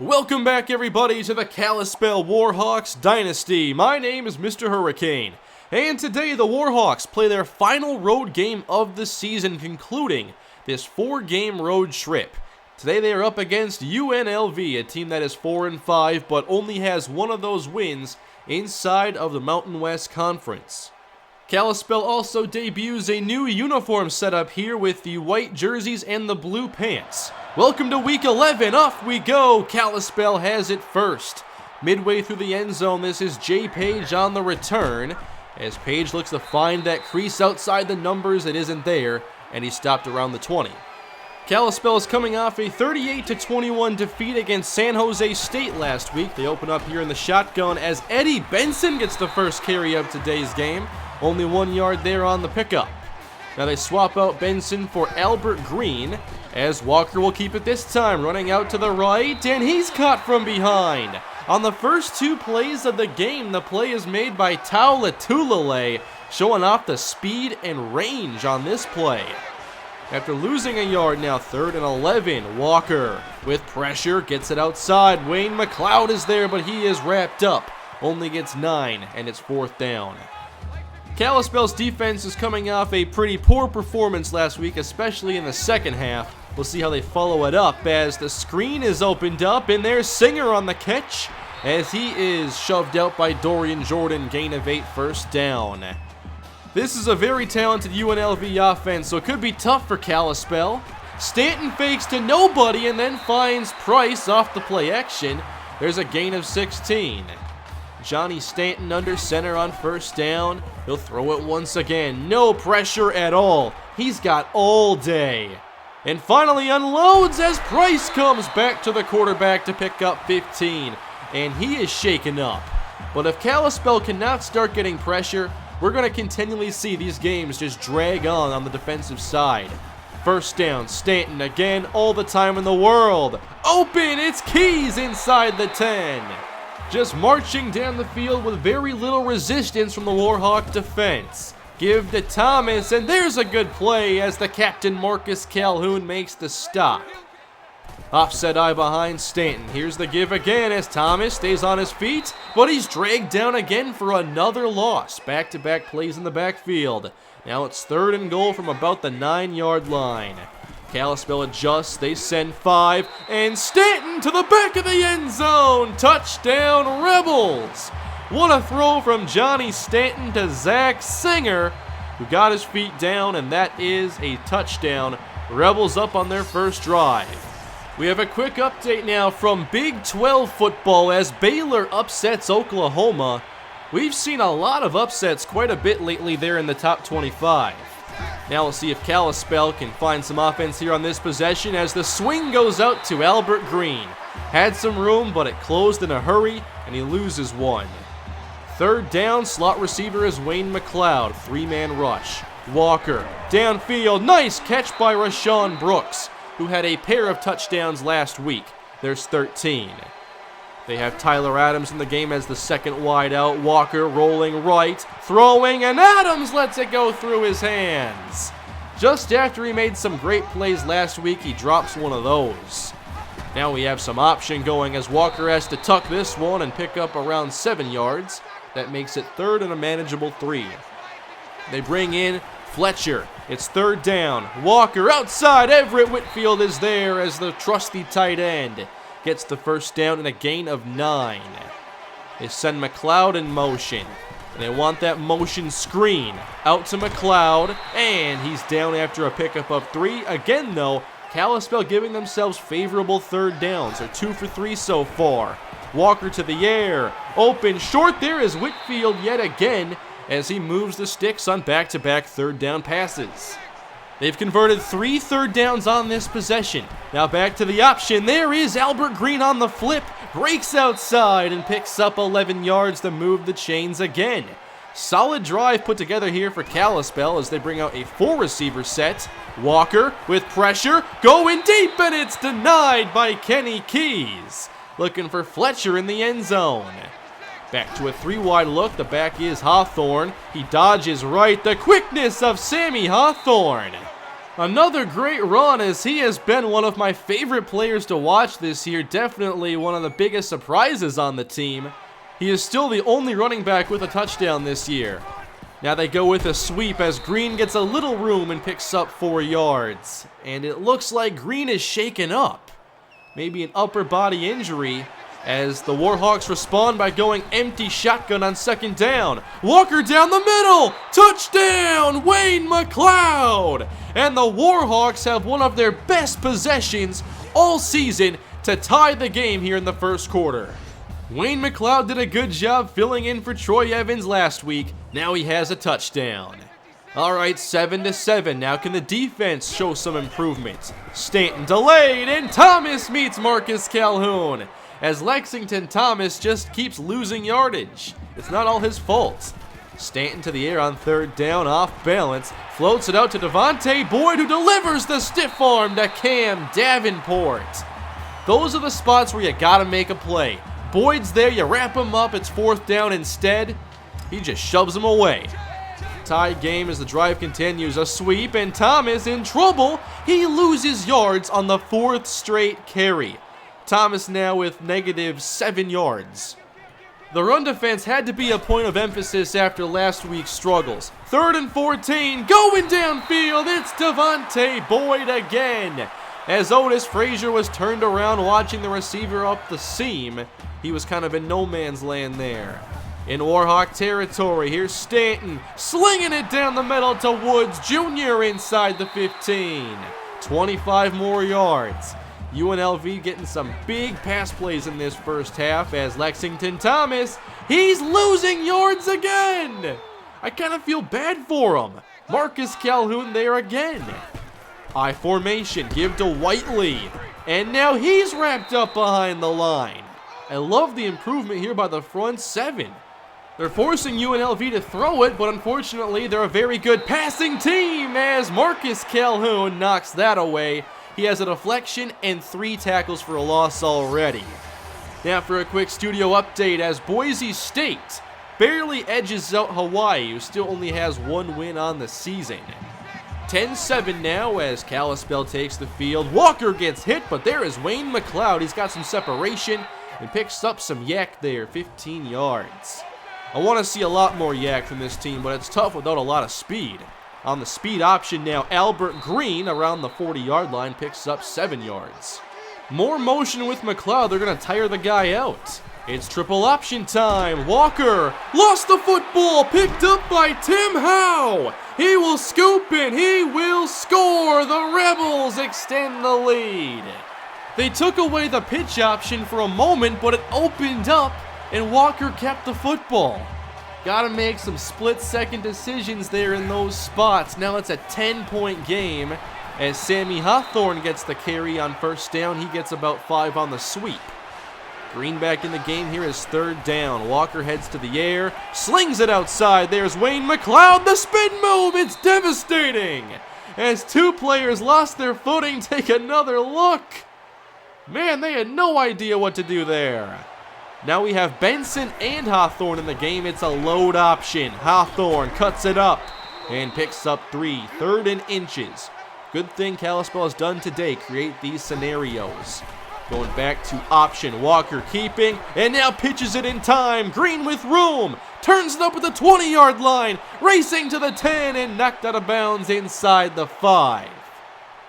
Welcome back, everybody, to the Kalispell Warhawks Dynasty. My name is MrHurriicane, and today the Warhawks play their final road game of the season, concluding this 4-game road trip. Today they are up against UNLV, a team that is 4-5, but only has one of those wins inside of the Mountain West Conference. Kalispell also debuts a new uniform setup here with the white jerseys and the blue pants. Welcome to Week 11, off we go! Kalispell has it first. Midway through the end zone, this is Jay Page on the return, as Page looks to find that crease outside the numbers that isn't there, and he stopped around the 20. Kalispell is coming off a 38-21 defeat against San Jose State last week. They open up here in the shotgun as Eddie Benson gets the first carry of today's game. Only 1 yard there on the pickup. Now they swap out Benson for Albert Green, as Walker will keep it this time, running out to the right, and he's caught from behind. On the first 2 plays of the game, the play is made by Taulatulale, showing off the speed and range on this play. After losing a yard, now 3rd and 11, Walker with pressure gets it outside. Wayne McLeod is there, but he is wrapped up. Only gets 9, and it's 4th down. Kalispell's defense is coming off a pretty poor performance last week, especially in the second half. We'll see how they follow it up as the screen is opened up, and there's Singer on the catch as he is shoved out by Dorian Jordan, gain of 8, 1st down. This is a very talented UNLV offense, so it could be tough for Kalispell. Stanton fakes to nobody and then finds Price off the play action. There's a gain of 16. Johnny Stanton under center on 1st down. He'll throw it once again. No pressure at all. He's got all day. And finally unloads as Price comes back to the quarterback to pick up 15. And he is shaken up. But if Kalispell cannot start getting pressure, we're going to continually see these games just drag on the defensive side. 1st down, Stanton again, all the time in the world. Open, it's Keys inside the 10. Just marching down the field with very little resistance from the Warhawk defense. Give to Thomas, and there's a good play as the captain Marcus Calhoun makes the stop. Offset eye behind Stanton. Here's the give again as Thomas stays on his feet, but he's dragged down again for another loss. Back-to-back plays in the backfield. Now it's 3rd and goal from about the 9-yard line. Kalispell adjusts, they send 5, and Stanton to the back of the end zone! Touchdown, Rebels! What a throw from Johnny Stanton to Zach Singer, who got his feet down, and that is a touchdown. Rebels up on their first drive. We have a quick update now from Big 12 football as Baylor upsets Oklahoma. We've seen a lot of upsets quite a bit lately there in the top 25. Now we'll see if Kalispell can find some offense here on this possession as the swing goes out to Albert Green. Had some room, but it closed in a hurry, and he loses 1. 3rd down, slot receiver is Wayne McLeod, 3-man rush. Walker, downfield, nice catch by Rashawn Brooks, who had a pair of touchdowns last week. There's 13. They have Tyler Adams in the game as the 2nd wide out. Walker rolling right, throwing, and Adams lets it go through his hands. Just after he made some great plays last week, he drops one of those. Now we have some option going as Walker has to tuck this one and pick up around 7 yards. That makes it 3rd and a manageable 3. They bring in Fletcher. It's 3rd down. Walker outside. Everett Whitfield is there as the trusty tight end gets the 1st down and a gain of 9. They send McLeod in motion, and they want that motion screen. Out to McLeod, and he's down after a pickup of 3. Again, though, Kalispell giving themselves favorable 3rd downs. They're 2 for 3 so far. Walker to the air. Open short there is Whitfield yet again as he moves the sticks on back-to-back 3rd down passes. They've converted 3 3rd downs on this possession. Now back to the option. There is Albert Green on the flip. Breaks outside and picks up 11 yards to move the chains again. Solid drive put together here for Kalispell as they bring out a 4-receiver set. Walker with pressure. Going deep, and it's denied by Kenny Keys. Looking for Fletcher in the end zone. Back to a 3-wide look. The back is Hawthorne. He dodges right. The quickness of Sammy Hawthorne. Another great run, as he has been one of my favorite players to watch this year. Definitely one of the biggest surprises on the team. He is still the only running back with a touchdown this year. Now they go with a sweep as Green gets a little room and picks up 4 yards. And it looks like Green is shaken up. Maybe an upper body injury, as the Warhawks respond by going empty shotgun on 2nd down. Walker down the middle! Touchdown, Wayne McLeod! And the Warhawks have one of their best possessions all season to tie the game here in the first quarter. Wayne McLeod did a good job filling in for Troy Evans last week. Now he has a touchdown. All right, 7-7. Now can the defense show some improvement? Stanton delayed, and Thomas meets Marcus Calhoun, as Lexington Thomas just keeps losing yardage. It's not all his fault. Stanton to the air on 3rd down, off balance, floats it out to Devontae Boyd, who delivers the stiff arm to Cam Davenport. Those are the spots where you gotta make a play. Boyd's there, you wrap him up, it's 4th down instead. He just shoves him away. Tie game as the drive continues. A sweep, and Thomas in trouble. He loses yards on the 4th straight carry. Thomas now with -7 yards. The run defense had to be a point of emphasis after last week's struggles. 3rd and 14, going downfield, it's Devontae Boyd again. As Otis Frazier was turned around watching the receiver up the seam, he was kind of in no man's land there. In Warhawk territory, here's Stanton slinging it down the middle to Woods Jr. inside the 15. 25 more yards. UNLV getting some big pass plays in this first half as Lexington Thomas, he's losing yards again. I kind of feel bad for him. Marcus Calhoun there again. I formation, give to Whiteley, and now he's wrapped up behind the line. I love the improvement here by the front 7. They're forcing UNLV to throw it, but unfortunately they're a very good passing team as Marcus Calhoun knocks that away. He has a deflection and 3 tackles for a loss already. Now for a quick studio update, as Boise State barely edges out Hawaii, who still only has 1 win on the season. 10-7 now as Kalispell takes the field. Walker gets hit, but there is Wayne McLeod. He's got some separation and picks up some yak there, 15 yards. I want to see a lot more yak from this team, but it's tough without a lot of speed. On the speed option now, Albert Green around the 40-yard line picks up 7 yards. More motion with McLeod. They're going to tire the guy out. It's triple option time. Walker lost the football, picked up by Tim Howe. He will scoop in. He will score. The Rebels extend the lead. They took away the pitch option for a moment, but it opened up, and Walker kept the football. Got to make some split-second decisions there in those spots. Now it's a 10-point game as Sammy Hawthorne gets the carry on 1st down. He gets about 5 on the sweep. Green back in the game here is 3rd down. Walker heads to the air, slings it outside. There's Wayne McLeod, the spin move. It's devastating. As 2 players lost their footing, take another look. Man, they had no idea what to do there. Now we have Benson and Hawthorne in the game. It's a load option. Hawthorne cuts it up and picks up 3. 3rd and inches. Good thing Kalispell has done today, create these scenarios. Going back to option. Walker keeping, and now pitches it in time. Green with room. Turns it up at the 20-yard line. Racing to the 10 and knocked out of bounds inside the 5.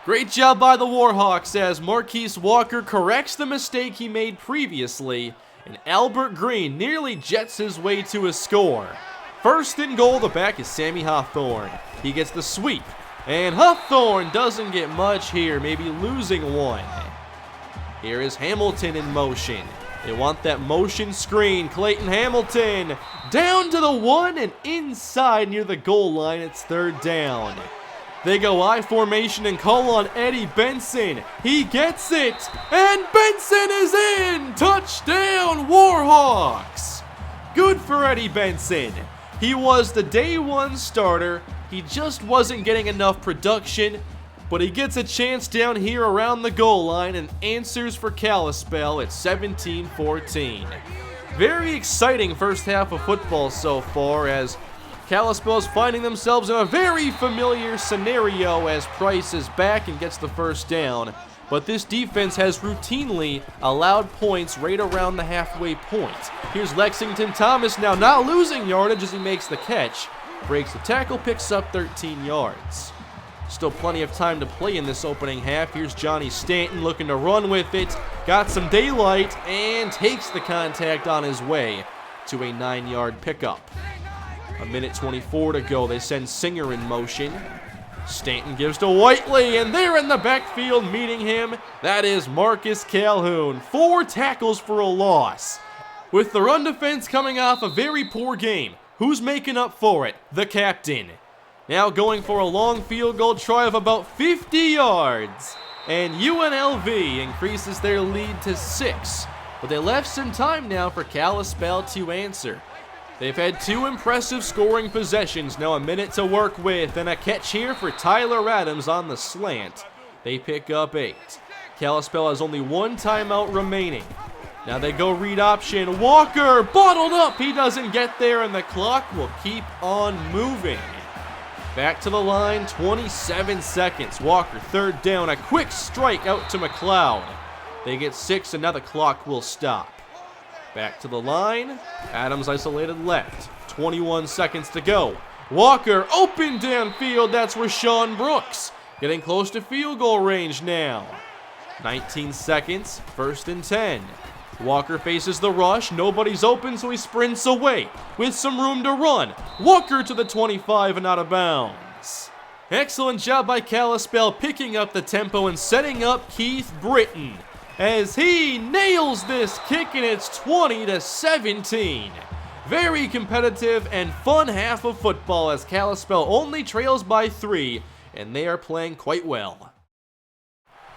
Great job by the Warhawks as Marquise Walker corrects the mistake he made previously, and Albert Green nearly jets his way to a score. 1st and goal, the back is Sammy Hawthorne. He gets the sweep, and Hawthorne doesn't get much here, maybe losing 1. Here is Hamilton in motion. They want that motion screen. Clayton Hamilton down to the 1 and inside near the goal line. It's 3rd down. They go I formation and call on Eddie Benson. He gets it, and Benson is in! Touchdown, Warhawks! Good for Eddie Benson. He was the day 1 starter. He just wasn't getting enough production, but he gets a chance down here around the goal line and answers for Kalispell at 17-14. Very exciting first half of football so far as Kalispell is finding themselves in a very familiar scenario as Price is back and gets the first down. But this defense has routinely allowed points right around the halfway point. Here's Lexington Thomas now not losing yardage as he makes the catch. Breaks the tackle, picks up 13 yards. Still plenty of time to play in this opening half. Here's Johnny Stanton looking to run with it. Got some daylight and takes the contact on his way to a 9-yard pickup. A minute 24 to go. They send Singer in motion. Stanton gives to Whiteley, and there in the backfield meeting him, that is Marcus Calhoun. 4 tackles for a loss. With the run defense coming off a very poor game, who's making up for it? The captain. Now going for a long field goal try of about 50 yards. And UNLV increases their lead to 6. But they left some time now for Kalispell to answer. They've had 2 impressive scoring possessions, now a minute to work with, and a catch here for Tyler Adams on the slant. They pick up 8. Kalispell has only 1 timeout remaining. Now they go read option. Walker bottled up. He doesn't get there, and the clock will keep on moving. Back to the line, 27 seconds. Walker, 3rd down, a quick strike out to McLeod. They get 6, and now the clock will stop. Back to the line, Adams isolated left. 21 seconds to go. Walker open downfield, that's Rashawn Brooks. Getting close to field goal range now. 19 seconds, 1st and 10. Walker faces the rush, nobody's open, so he sprints away with some room to run. Walker to the 25 and out of bounds. Excellent job by Kalispell picking up the tempo and setting up Keith Britton as he nails this kick, and it's 20-17. Very competitive and fun half of football as Kalispell only trails by 3, and they are playing quite well.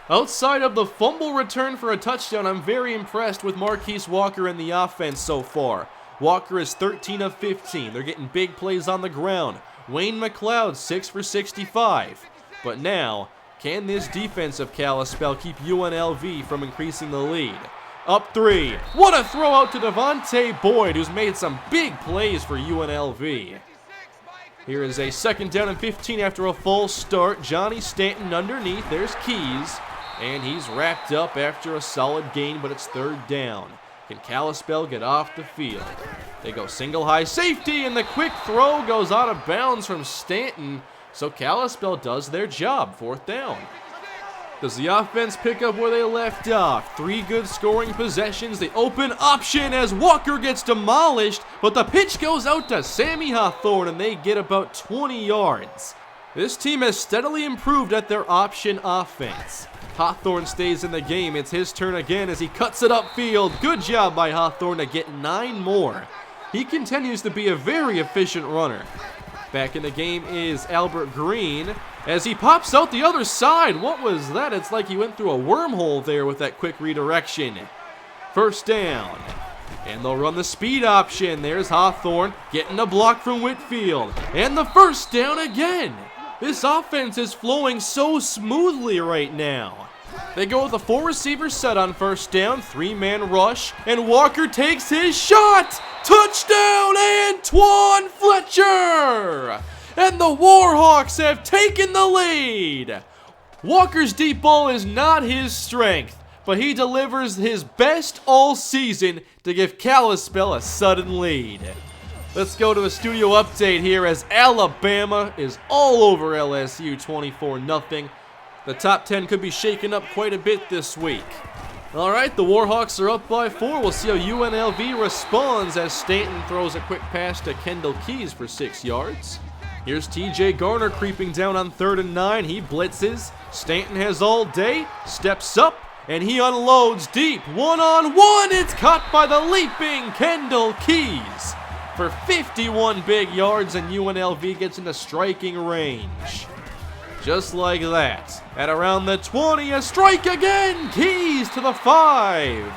Outside of the fumble return for a touchdown, I'm very impressed with Marquise Walker and the offense so far. Walker is 13 of 15. They're getting big plays on the ground. Wayne McLeod, 6 for 65. But now, can this defense of Kalispell keep UNLV from increasing the lead? Up 3. What a throw out to Devontae Boyd, who's made some big plays for UNLV. Here is a 2nd down and 15 after a false start. Johnny Stanton underneath. There's Keys. And he's wrapped up after a solid gain, but it's 3rd down. Can Kalispell get off the field? They go single high safety, and the quick throw goes out of bounds from Stanton. So Kalispell does their job, 4th down. Does the offense pick up where they left off? 3 good scoring possessions. The open option as Walker gets demolished, but the pitch goes out to Sammy Hawthorne, and they get about 20 yards. This team has steadily improved at their option offense. Hawthorne stays in the game. It's his turn again as he cuts it upfield. Good job by Hawthorne to get 9 more. He continues to be a very efficient runner. Back in the game is Albert Green as he pops out the other side. What was that? It's like he went through a wormhole there with that quick redirection. 1st down. And they'll run the speed option. There's Hawthorne getting a block from Whitfield. And the 1st down again. This offense is flowing so smoothly right now. They go with a 4-receiver set on 1st down, 3-man rush, and Walker takes his shot! Touchdown, Antoine Fletcher! And the Warhawks have taken the lead! Walker's deep ball is not his strength, but he delivers his best all season to give Kalispell a sudden lead. Let's go to a studio update here as Alabama is all over LSU 24-0. The top 10 could be shaken up quite a bit this week. All right, the Warhawks are up by 4. We'll see how UNLV responds as Stanton throws a quick pass to Kendall Keys for 6 yards. Here's TJ Garner creeping down on 3rd and 9. He blitzes. Stanton has all day, steps up, and he unloads deep. 1-on-1. It's caught by the leaping Kendall Keys for 51 big yards, and UNLV gets into striking range. Just like that. At around the 20, a strike again! Keys to the 5.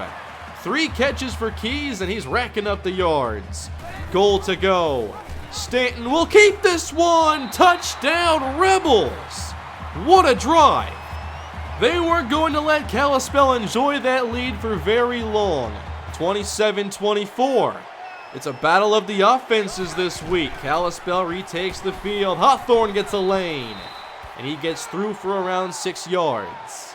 3 catches for Keys, and he's racking up the yards. Goal to go. Stanton will keep this one! Touchdown, Rebels! What a drive! They weren't going to let Kalispell enjoy that lead for very long. 27-24. It's a battle of the offenses this week. Kalispell retakes the field. Hawthorne gets a lane, and he gets through for around 6 yards.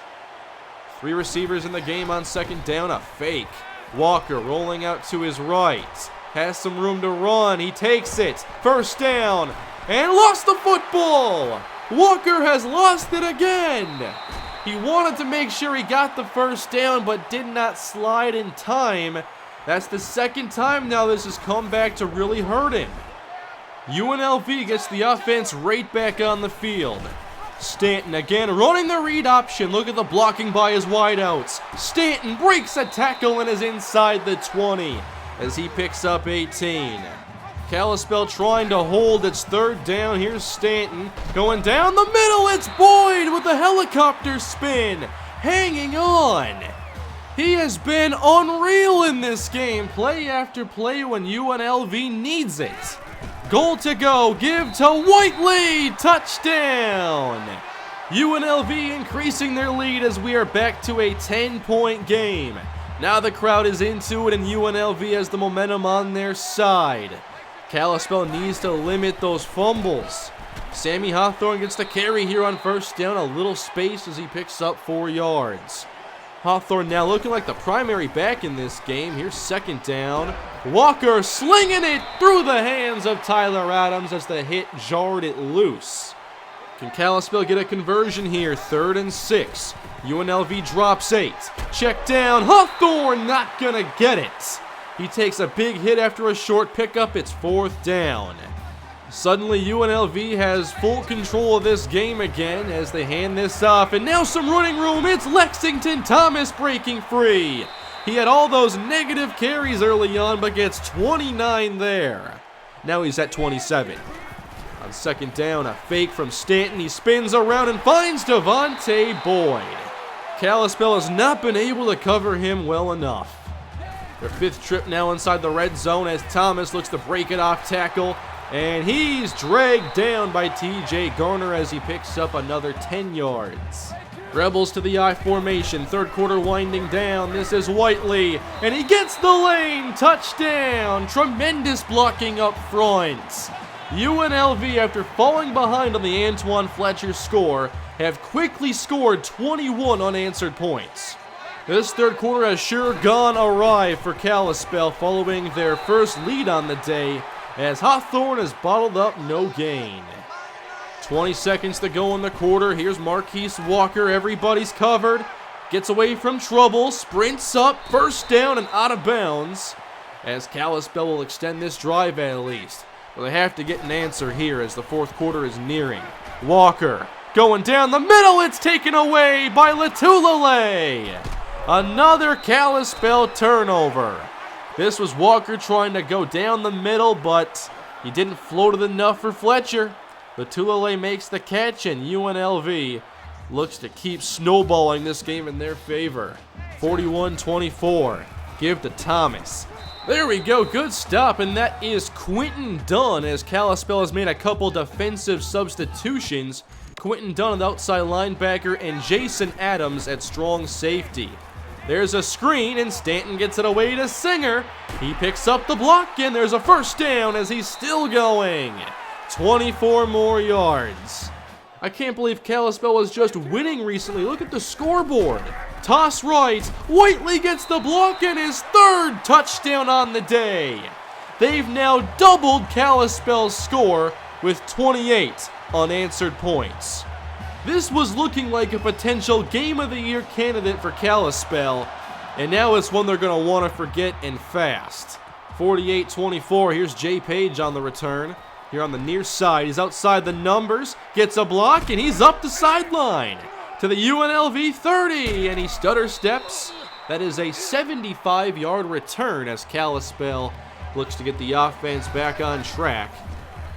3 receivers in the game on second down. A fake. Walker rolling out to his right. Has some room to run. He takes it. First down, and lost the football. Walker has lost it again. He wanted to make sure he got the first down, but did not slide in time. That's the second time now this has come back to really hurt him. UNLV gets the offense right back on the field. Stanton again running the read option. Look at the blocking by his wideouts. Stanton breaks a tackle and is inside the 20 as he picks up 18. Kalispell trying to hold its third down. Here's Stanton going down the middle. It's Boyd with a helicopter spin, hanging on. He has been unreal in this game, play after play when UNLV needs it. Goal to go, give to Whiteley, touchdown! UNLV increasing their lead as we are back to a 10-point game. Now the crowd is into it and UNLV has the momentum on their side. Kalispell needs to limit those fumbles. Sammy Hawthorne gets the carry here on first down, a little space as he picks up 4 yards. Hawthorne now looking like the primary back in this game. Here's second down. Walker slinging it through the hands of Tyler Adams as the hit jarred it loose. Can Kalispell get a conversion here? 3rd and 6. UNLV drops 8. Check down. Hawthorne not gonna get it. He takes a big hit after a short pickup. It's 4th down. Suddenly, UNLV has full control of this game again as they hand this off. And now some running room. It's Lexington Thomas breaking free. He had all those negative carries early on, but gets 29 there. Now he's at 27. On second down, a fake from Stanton. He spins around and finds Devontae Boyd. Kalispell has not been able to cover him well enough. Their 5th trip now inside the red zone as Thomas looks to break it off tackle. And he's dragged down by TJ Garner as he picks up another 10 yards. Rebels to the I formation, 3rd quarter winding down. This is Whiteley, and he gets the lane. Touchdown! Tremendous blocking up front. UNLV, after falling behind on the Antoine Fletcher score, have quickly scored 21 unanswered points. This 3rd quarter has sure gone awry for Kalispell following their first lead on the day, as Hawthorne has bottled up no gain. 20 seconds to go in the quarter. Here's Marquise Walker. Everybody's covered. Gets away from trouble. Sprints up. First down and out of bounds. As Kalispell will extend this drive at least. But they have to get an answer here as the 4th quarter is nearing. Walker going down the middle. It's taken away by Latulele. Another Kalispell turnover. This was Walker trying to go down the middle, but he didn't float it enough for Fletcher. Latulele makes the catch, and UNLV looks to keep snowballing this game in their favor. 41-24. Give to Thomas. There we go. Good stop, and that is Quentin Dunn as Kalispell has made a couple defensive substitutions. Quentin Dunn, the outside linebacker, and Jason Adams at strong safety. There's a screen, and Stanton gets it away to Singer. He picks up the block, and there's a first down as he's still going. 24 more yards. I can't believe Kalispell was just winning recently. Look at the scoreboard. Toss right. Whiteley gets the block and his 3rd touchdown on the day. They've now doubled Kalispell's score with 28 unanswered points. This was looking like a potential Game of the Year candidate for Kalispell, and now it's one they're going to want to forget and fast. 48-24, here's Jay Page on the return. Here on the near side, he's outside the numbers, gets a block, and he's up the sideline to the UNLV 30, and he stutter steps. That is a 75-yard return as Kalispell looks to get the offense back on track.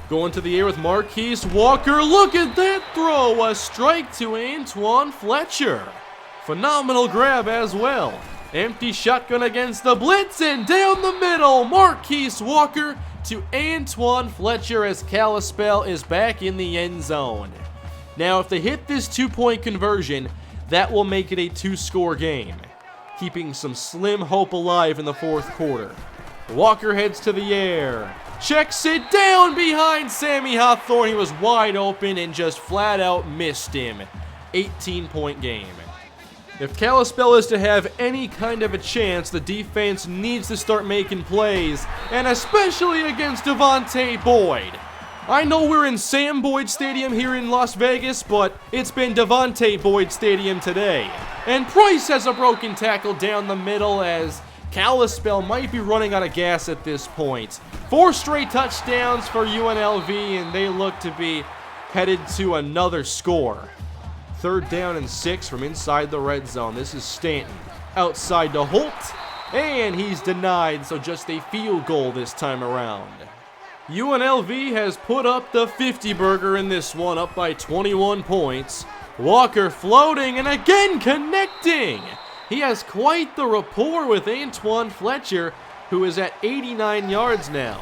Going to the air with Marquise Walker. Look at that throw. A strike to Antoine Fletcher. Phenomenal grab as well. Empty shotgun against the blitz and down the middle. Marquise Walker to Antoine Fletcher as Kalispell is back in the end zone. Now, if they hit this 2-point conversion, that will make it a 2-score game, keeping some slim hope alive in the 4th quarter. Walker heads to the air. Checks it down behind Sammy Hawthorne. He was wide open and just flat out missed him. 18-point game. If Kalispell is to have any kind of a chance, the defense needs to start making plays, and especially against Devontae Boyd. I know we're in Sam Boyd Stadium here in Las Vegas, but it's been Devontae Boyd Stadium today. And Price has a broken tackle down the middle as Kalispell might be running out of gas at this point. 4 straight touchdowns for UNLV, and they look to be headed to another score. 3rd down and 6 from inside the red zone. This is Stanton outside to Holt, and he's denied, so just a field goal this time around. UNLV has put up the 50-burger in this one, up by 21 points. Walker floating and again connecting. He has quite the rapport with Antoine Fletcher, who is at 89 yards now.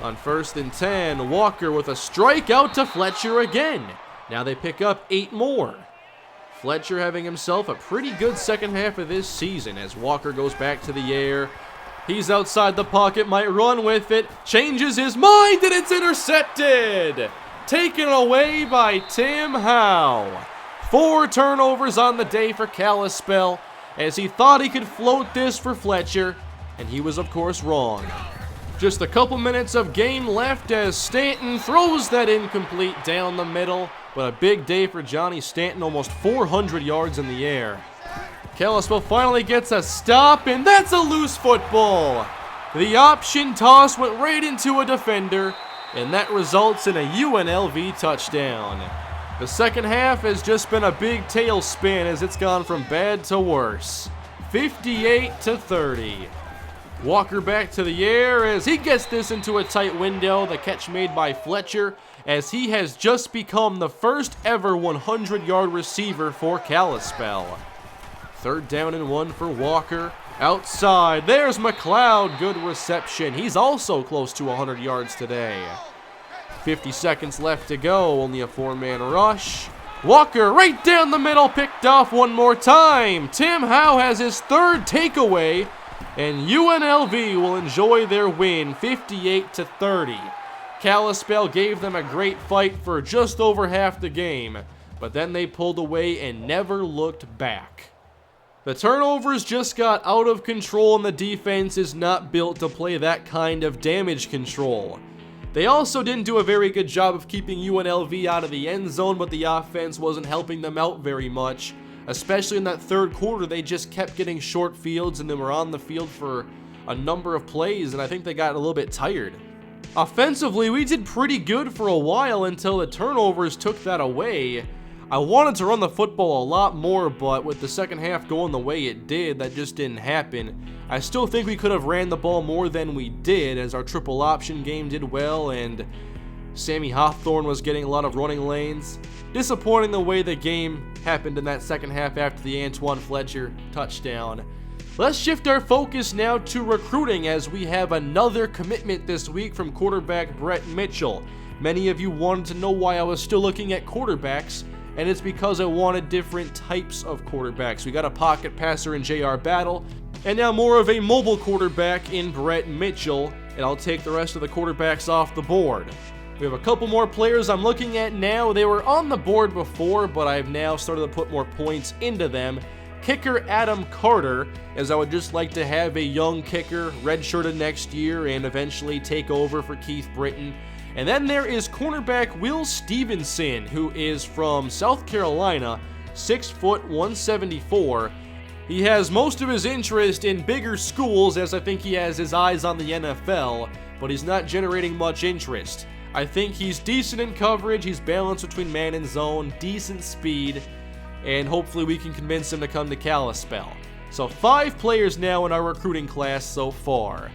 On 1st and 10, Walker with a strikeout to Fletcher again. Now they pick up 8 more. Fletcher having himself a pretty good second half of this season as Walker goes back to the air. He's outside the pocket, might run with it, changes his mind, and it's intercepted! Taken away by Tim Howe. 4 turnovers on the day for Kalispell as he thought he could float this for Fletcher, and he was of course wrong. Just a couple minutes of game left as Stanton throws that incomplete down the middle, but a big day for Johnny Stanton, almost 400 yards in the air. Kalispell finally gets a stop, and that's a loose football. The option toss went right into a defender, and that results in a UNLV touchdown. The second half has just been a big tailspin as it's gone from bad to worse. 58-30. Walker back to the air as he gets this into a tight window. The catch made by Fletcher as he has just become the first ever 100-yard receiver for Kalispell. 3rd down and 1 for Walker. Outside, there's McLeod. Good reception. He's also close to 100 yards today. 50 seconds left to go. Only a 4-man rush. Walker right down the middle, picked off one more time. Tim Howe has his 3rd takeaway, and UNLV will enjoy their win 58-30. Kalispell gave them a great fight for just over half the game, but then they pulled away and never looked back. The turnovers just got out of control, and the defense is not built to play that kind of damage control. They also didn't do a very good job of keeping UNLV out of the end zone, but the offense wasn't helping them out very much. Especially in that 3rd quarter, they just kept getting short fields and they were on the field for a number of plays, and I think they got a little bit tired. Offensively, we did pretty good for a while until the turnovers took that away. I wanted to run the football a lot more, but with the second half going the way it did, that just didn't happen. I still think we could have ran the ball more than we did, as our triple option game did well, and Sammy Hawthorne was getting a lot of running lanes. Disappointing the way the game happened in that second half after the Antoine Fletcher touchdown. Let's shift our focus now to recruiting as we have another commitment this week from quarterback Brett Mitchell. Many of you wanted to know why I was still looking at quarterbacks, and it's because I wanted different types of quarterbacks. We got a pocket passer in J.R. Battle, and now more of a mobile quarterback in Brett Mitchell, and I'll take the rest of the quarterbacks off the board. We have a couple more players I'm looking at now. They were on the board before, but I've now started to put more points into them. Kicker Adam Carter, as I would just like to have a young kicker redshirted next year and eventually take over for Keith Britton. And then there is cornerback Will Stevenson, who is from South Carolina, 6 foot 174. He has most of his interest in bigger schools, as I think he has his eyes on the NFL, but he's not generating much interest. I think he's decent in coverage, he's balanced between man and zone, decent speed, and hopefully we can convince him to come to Kalispell. So 5 players now in our recruiting class so far.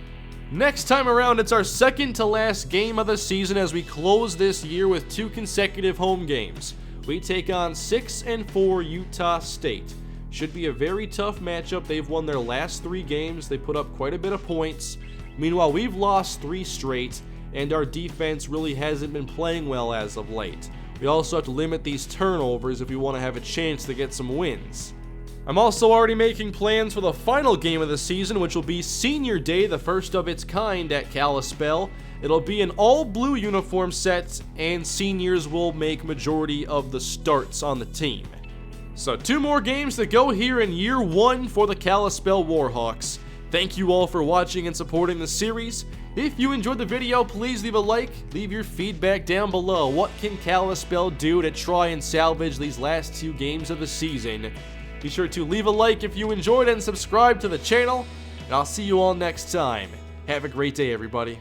Next time around, it's our second to last game of the season as we close this year with 2 consecutive home games. We take on 6-4 Utah State. Should be a very tough matchup. They've won their last 3 games. They put up quite a bit of points. Meanwhile, we've lost 3 straight, and our defense really hasn't been playing well as of late. We also have to limit these turnovers if we want to have a chance to get some wins. I'm also already making plans for the final game of the season, which will be Senior Day, the first of its kind at Kalispell. It'll be an all-blue uniform set, and seniors will make majority of the starts on the team. So 2 more games to go here in year 1 for the Kalispell Warhawks. Thank you all for watching and supporting the series. If you enjoyed the video, please leave a like, leave your feedback down below. What can Kalispell do to try and salvage these last 2 games of the season? Be sure to leave a like if you enjoyed and subscribe to the channel, and I'll see you all next time. Have a great day, everybody.